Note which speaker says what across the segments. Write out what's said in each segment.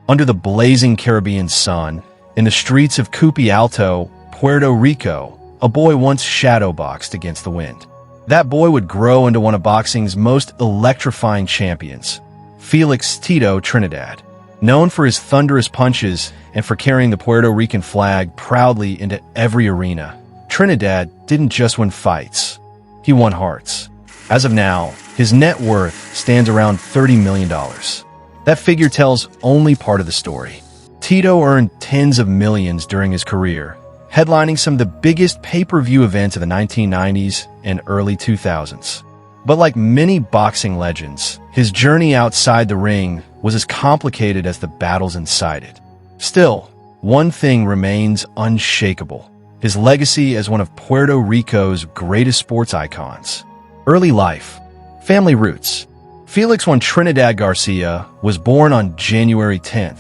Speaker 1: Under the blazing Caribbean sun, in the streets of Cupey Alto, Puerto Rico, a boy once shadowboxed against the wind. That boy would grow into one of boxing's most electrifying champions, Felix Tito Trinidad. Known for his thunderous punches and for carrying the Puerto Rican flag proudly into every arena, Trinidad didn't just win fights, he won hearts. As of now, his net worth stands around $30 million. That figure tells only part of the story. Tito earned tens of millions during his career, headlining some of the biggest pay-per-view events of the 1990s and early 2000s. But like many boxing legends, his journey outside the ring was as complicated as the battles inside it. Still, one thing remains unshakable: his legacy as one of Puerto Rico's greatest sports icons. Early life. Family roots. Félix Juan Trinidad García was born on January 10,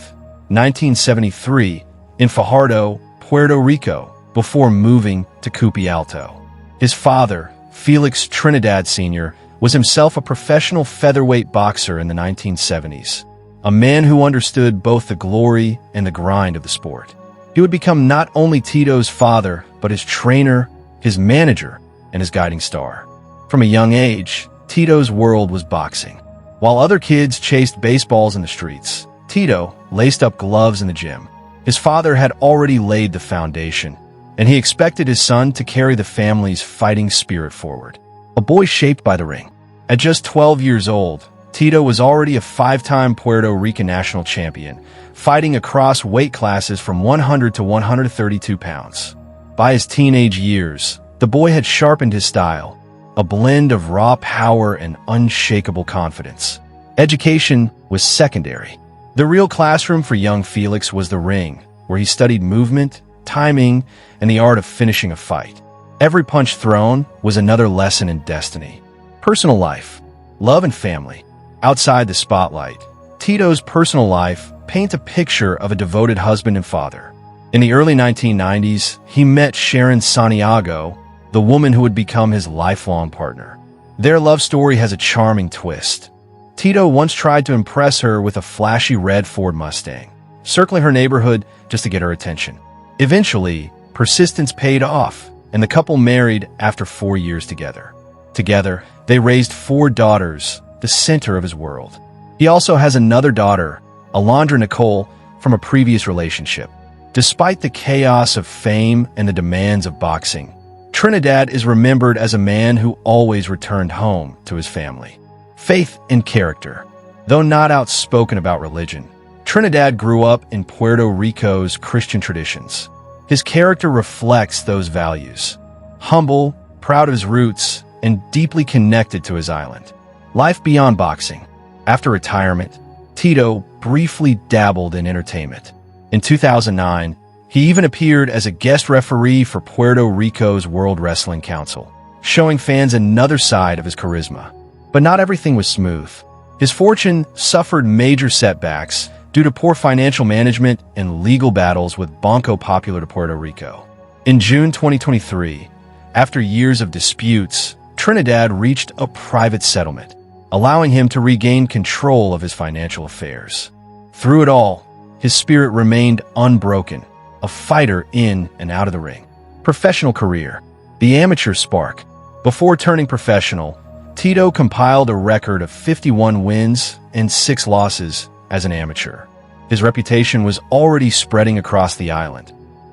Speaker 1: 1973, in Fajardo, Puerto Rico, before moving to Cupey Alto. His father, Felix Trinidad Sr., was himself a professional featherweight boxer in the 1970s, a man who understood both the glory and the grind of the sport. He would become not only Tito's father, but his trainer, his manager, and his guiding star. From a young age, Tito's world was boxing. While other kids chased baseballs in the streets, Tito laced up gloves in the gym. His father had already laid the foundation, and he expected his son to carry the family's fighting spirit forward. A boy shaped by the ring. At just 12 years old, Tito was already a five-time Puerto Rican national champion, fighting across weight classes from 100 to 132 pounds. By his teenage years, the boy had sharpened his style, a blend of raw power and unshakable confidence. Education was secondary. The real classroom for young Felix was the ring, where he studied movement, timing, and the art of finishing a fight. Every punch thrown was another lesson in destiny. Personal life. Love and family. Outside the spotlight, Tito's personal life paints a picture of a devoted husband and father. In the early 1990s, he met Sharon Santiago, the woman who would become his lifelong partner. Their love story has a charming twist. Tito once tried to impress her with a flashy red Ford Mustang, circling her neighborhood just to get her attention. Eventually, persistence paid off, and the couple married after 4 years together. Together, they raised 4 daughters, the center of his world. He also has another daughter, Alondra Nicole, from a previous relationship. Despite the chaos of fame and the demands of boxing, Trinidad is remembered as a man who always returned home to his family. Faith and character. Though not outspoken about religion, Trinidad grew up in Puerto Rico's Christian traditions. His character reflects those values. Humble, proud of his roots, and deeply connected to his island. Life beyond boxing. After retirement, Tito briefly dabbled in entertainment. In 2009, he even appeared as a guest referee for Puerto Rico's World Wrestling Council, showing fans another side of his charisma. But not everything was smooth. His fortune suffered major setbacks due to poor financial management and legal battles with Banco Popular de Puerto Rico. In June 2023, after years of disputes, Trinidad reached a private settlement, allowing him to regain control of his financial affairs. Through it all, his spirit remained unbroken, a fighter in and out of the ring. Professional career. The amateur spark. Before turning professional, Tito compiled a record of 51 wins and 6 losses as an amateur. His reputation was already spreading across the island.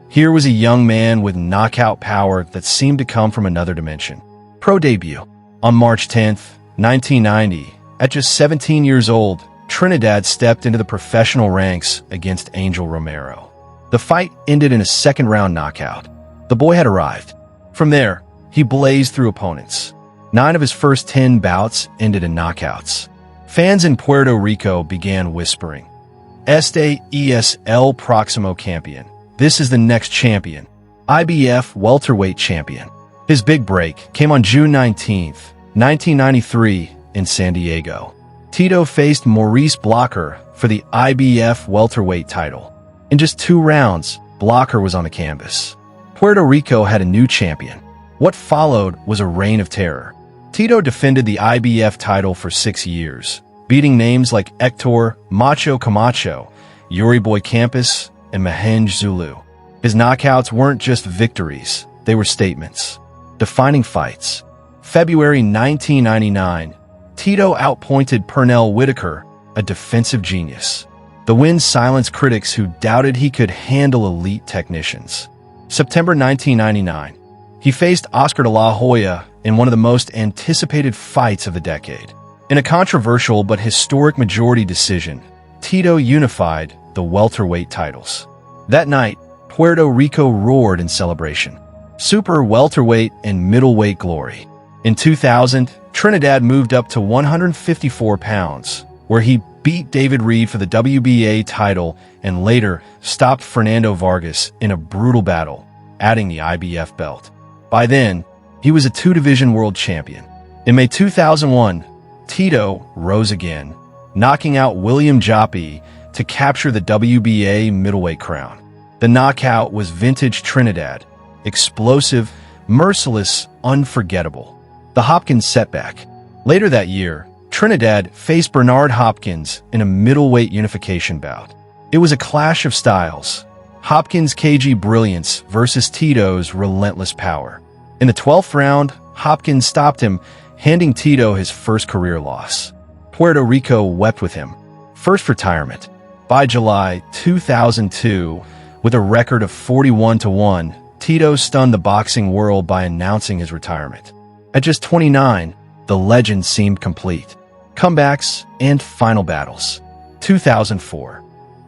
Speaker 1: Here was a young man with knockout power that seemed to come from another dimension. Pro debut. On March 10, 1990, at just 17 years old, Trinidad stepped into the professional ranks against Angel Romero. The fight ended in a second-round knockout. The boy had arrived. From there, he blazed through opponents. 9 of his first 10 bouts ended in knockouts. Fans in Puerto Rico began whispering, "Este es el próximo campeón." This is the next champion. IBF welterweight champion. His big break came on June 19, 1993, in San Diego. Tito faced Maurice Blocker for the IBF welterweight title. In just 2 rounds, Blocker was on the canvas. Puerto Rico had a new champion. What followed was a reign of terror. Tito defended the IBF title for 6 years, beating names like Hector Macho Camacho, Boy Campus, and Mahenge Zulu. His knockouts weren't just victories, they were statements. Defining fights. February 1999, Tito outpointed Pernell Whitaker, a defensive genius. The win silenced critics who doubted he could handle elite technicians. September 1999, he faced Oscar de la Hoya in one of the most anticipated fights of the decade. In a controversial but historic majority decision, Tito unified the welterweight titles. That night, Puerto Rico roared in celebration. Super welterweight and middleweight glory. In 2000, Trinidad moved up to 154 pounds, where he beat David Reed for the WBA title and later stopped Fernando Vargas in a brutal battle, adding the IBF belt. By then, he was a two-division world champion. In May 2001, Tito rose again, knocking out William Joppy to capture the WBA middleweight crown. The knockout was vintage Trinidad, explosive, merciless, unforgettable. The Hopkins setback. Later that year, Trinidad faced Bernard Hopkins in a middleweight unification bout. It was a clash of styles. Hopkins' cagey brilliance versus Tito's relentless power. In the 12th round, Hopkins stopped him, handing Tito his first career loss. Puerto Rico wept with him. First retirement. By July 2002, with a record of 41-1, Tito stunned the boxing world by announcing his retirement. At just 29, the legend seemed complete. Comebacks and final battles. 2004.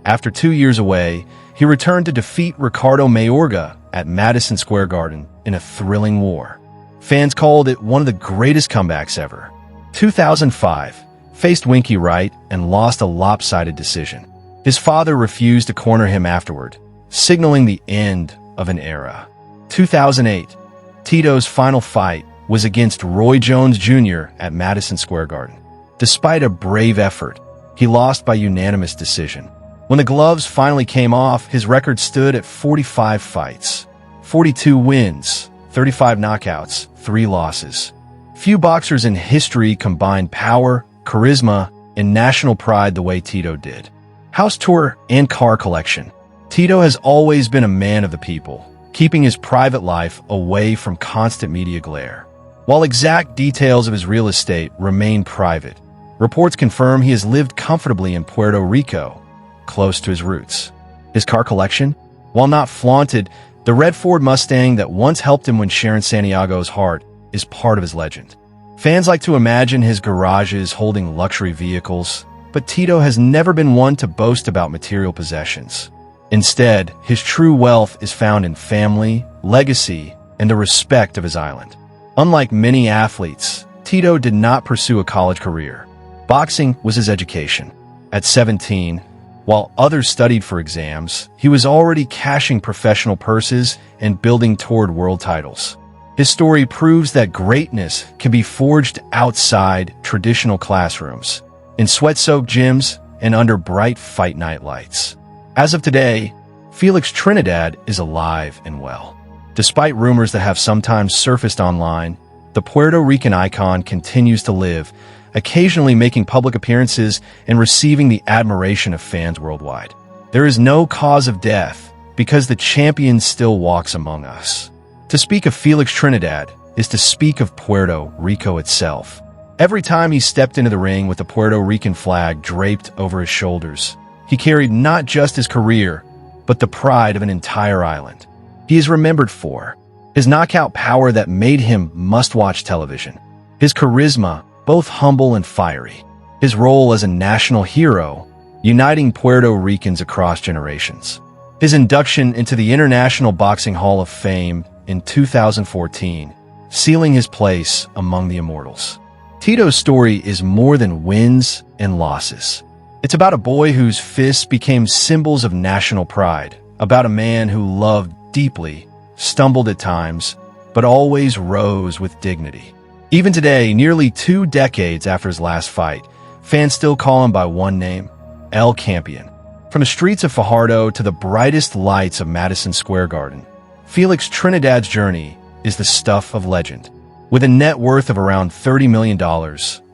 Speaker 1: After 2 years away, he returned to defeat Ricardo Mayorga at Madison Square Garden in a thrilling war. Fans called it one of the greatest comebacks ever. 2005. Faced Winky Wright and lost a lopsided decision. His father refused to corner him afterward, signaling the end of an era. 2008. Tito's final fight was against Roy Jones Jr. at Madison Square Garden. Despite a brave effort, he lost by unanimous decision. When the gloves finally came off, his record stood at 45 fights, 42 wins, 35 knockouts, 3 losses. Few boxers in history combined power, charisma, and national pride the way Tito did. House tour and car collection. Tito has always been a man of the people, keeping his private life away from constant media glare. While exact details of his real estate remain private, reports confirm he has lived comfortably in Puerto Rico, close to his roots. His car collection? While not flaunted, the red Ford Mustang that once helped him win Sharon Santiago's heart is part of his legend. Fans like to imagine his garages holding luxury vehicles, but Tito has never been one to boast about material possessions. Instead, his true wealth is found in family, legacy, and the respect of his island. Unlike many athletes, Tito did not pursue a college career. Boxing was his education. At 17, while others studied for exams, he was already cashing professional purses and building toward world titles. His story proves that greatness can be forged outside traditional classrooms, in sweat-soaked gyms, and under bright fight night lights. As of today, Felix Trinidad is alive and well. Despite rumors that have sometimes surfaced online, the Puerto Rican icon continues to live, occasionally making public appearances and receiving the admiration of fans worldwide. There is no cause of death because the champion still walks among us. To speak of Felix Trinidad is to speak of Puerto Rico itself. Every time he stepped into the ring with the Puerto Rican flag draped over his shoulders, he carried not just his career, but the pride of an entire island. He is remembered for his knockout power that made him must-watch television, his charisma, both humble and fiery, his role as a national hero, uniting Puerto Ricans across generations, his induction into the International Boxing Hall of Fame in 2014, sealing his place among the immortals. Tito's story is more than wins and losses. It's about a boy whose fists became symbols of national pride, about a man who loved deeply, stumbled at times, but always rose with dignity. Even today, nearly 2 decades after his last fight, fans still call him by one name, El Campeón. From the streets of Fajardo to the brightest lights of Madison Square Garden, Felix Trinidad's journey is the stuff of legend. With a net worth of around $30 million,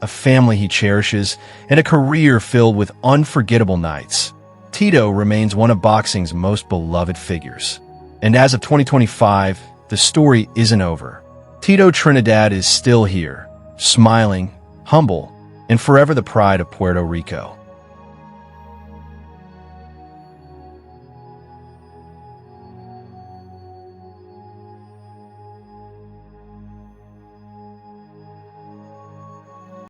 Speaker 1: a family he cherishes, and a career filled with unforgettable nights, Tito remains one of boxing's most beloved figures. And as of 2025, the story isn't over. Tito Trinidad is still here, smiling, humble, and forever the pride of Puerto Rico.